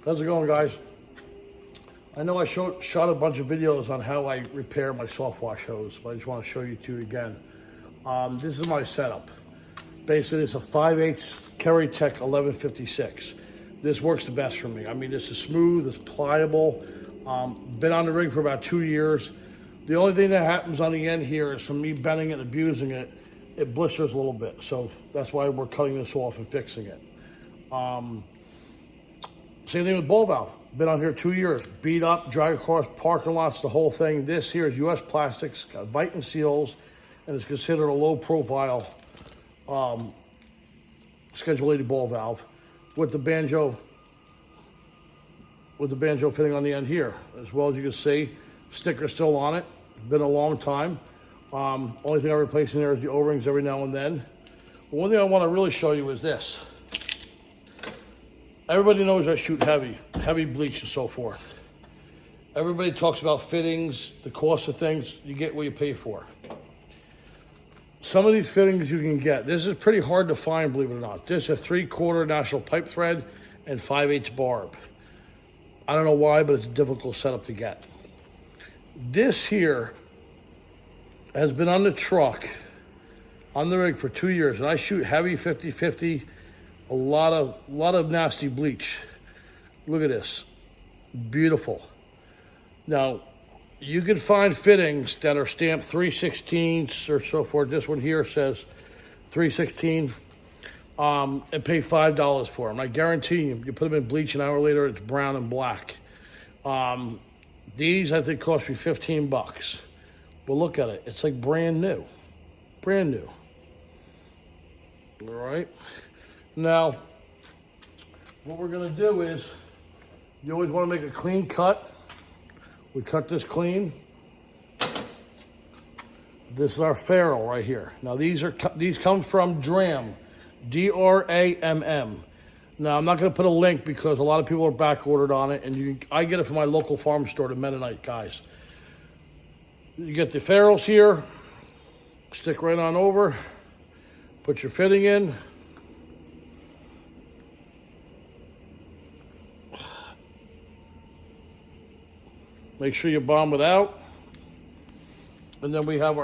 How's it going, guys? I know I shot a bunch of videos on how I repair my soft wash hose, but I just want to show you two again. This is my setup. Basically, it's a 5/8 Kerry Tech 1156. This works the best for me. I mean, this is smooth, it's pliable. Been on the rig for about 2 years. The only thing that happens on the end here is from me bending it and abusing it, it blisters a little bit. So that's why we're cutting this off and fixing it. Same thing with ball valve. Been on here 2 years. Beat up, drag across parking lots, the whole thing. This here is US plastics, got Viton seals, and it's considered a low profile Schedule 80 ball valve with the banjo fitting on the end here. As well as you can see, sticker still on it. Been a long time. Only thing I replace in there is the O-rings every now and then. But one thing I want to really show you is this. Everybody knows I shoot heavy bleach and so forth. Everybody talks about fittings, the cost of things. You get what you pay for. Some of these fittings you can get. This is pretty hard to find, believe it or not. This is a 3/4 national pipe thread and 5/8 barb. I don't know why, but it's a difficult setup to get. This here has been on the truck, on the rig for 2 years, and I shoot heavy 50/50, a lot of nasty bleach. Look at this, beautiful. Now, you can find fittings that are stamped 3/16 or so forth. This one here says 3/16, and pay $5 for them. I guarantee you put them in bleach, an hour later, it's brown and black. These I think cost me 15 bucks. But look at it, it's like brand new, brand new. All right, now what we're gonna do is, you always wanna make a clean cut. We cut this clean. This is our ferrule right here. Now these come from Dramm, D-R-A-M-M. Now I'm not gonna put a link because a lot of people are back ordered on it, and I get it from my local farm store, the Mennonite guys. You get the ferrules here, stick right on over, put your fitting in. Make sure you bomb it out. And then we have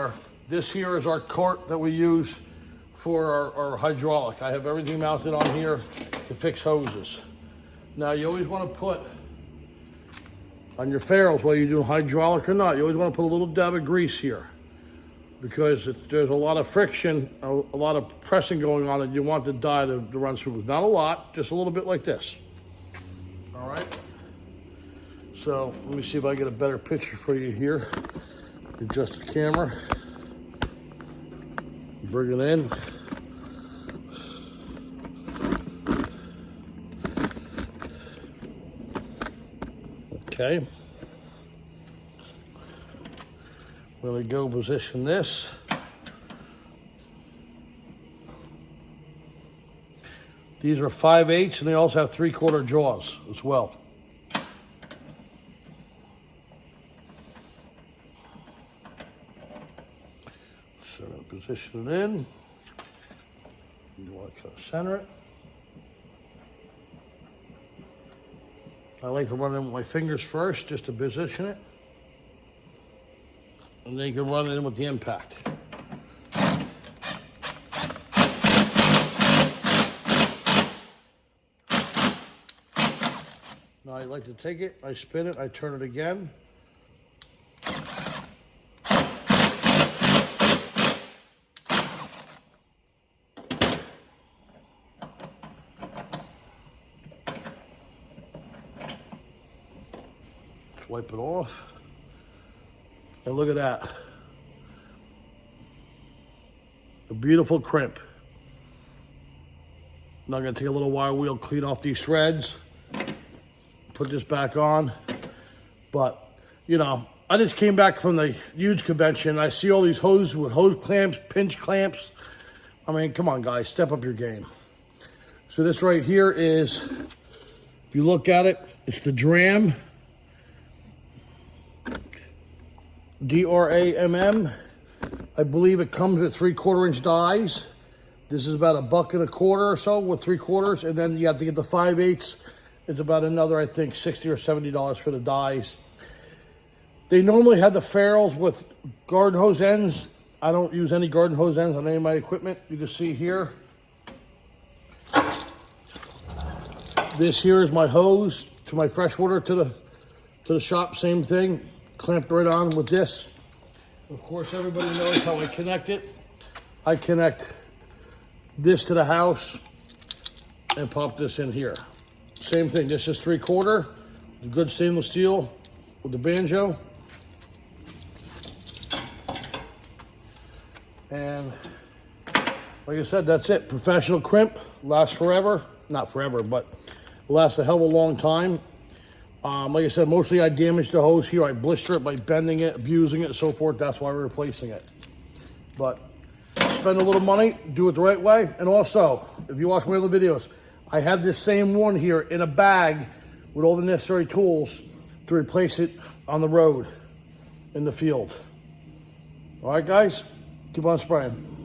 this here is our cart that we use for our hydraulic. I have everything mounted on here to fix hoses. Now you always want to put on your ferrules, whether you're doing hydraulic or not, you always want to put a little dab of grease here, because there's a lot of friction, a lot of pressing going on, and you want the die to run smooth. Not a lot, just a little bit like this. All right. So let me see if I get a better picture for you here. Adjust the camera. Bring it in. Okay. I'm gonna go position this. These are 5/8, and they also have 3/4 jaws as well. So I'm gonna position it in. You want to center it. I like to run it in with my fingers first, just to position it. And then you can run it in with the impact. Now I like to take it, I spin it, I turn it again. Wipe it off. And look at that. A beautiful crimp. Now I'm gonna take a little wire wheel, clean off these threads, put this back on. But, you know, I just came back from the huge convention. I see all these hoses with hose clamps, pinch clamps. I mean, come on guys, step up your game. So this right here is, if you look at it, it's the Dramm. D-R-A-M-M. I believe it comes with 3/4 inch dies. This is about $1.25 or so with 3/4, and then you have to get the 5/8 is about another, I think, $60 or $70 for the dies. They normally have the Ferrules with garden hose ends. I don't use any garden hose ends on any of my equipment. You can see here. This here is my hose to my freshwater to the shop. Same thing, clamped right on with this. Of course, everybody knows how I connect it. I connect this to the house and pop this in here. Same thing, this is 3/4, good stainless steel with the banjo. And like I said, that's it. Professional crimp, lasts forever. Not forever, but lasts a hell of a long time. Like I said, mostly I damage the hose here. I blister it by bending it, abusing it, and so forth. That's why we're replacing it. But spend a little money, do it the right way. And also, if you watch my other videos, I have this same one here in a bag with all the necessary tools to replace it on the road, in the field. All right, guys, keep on spraying.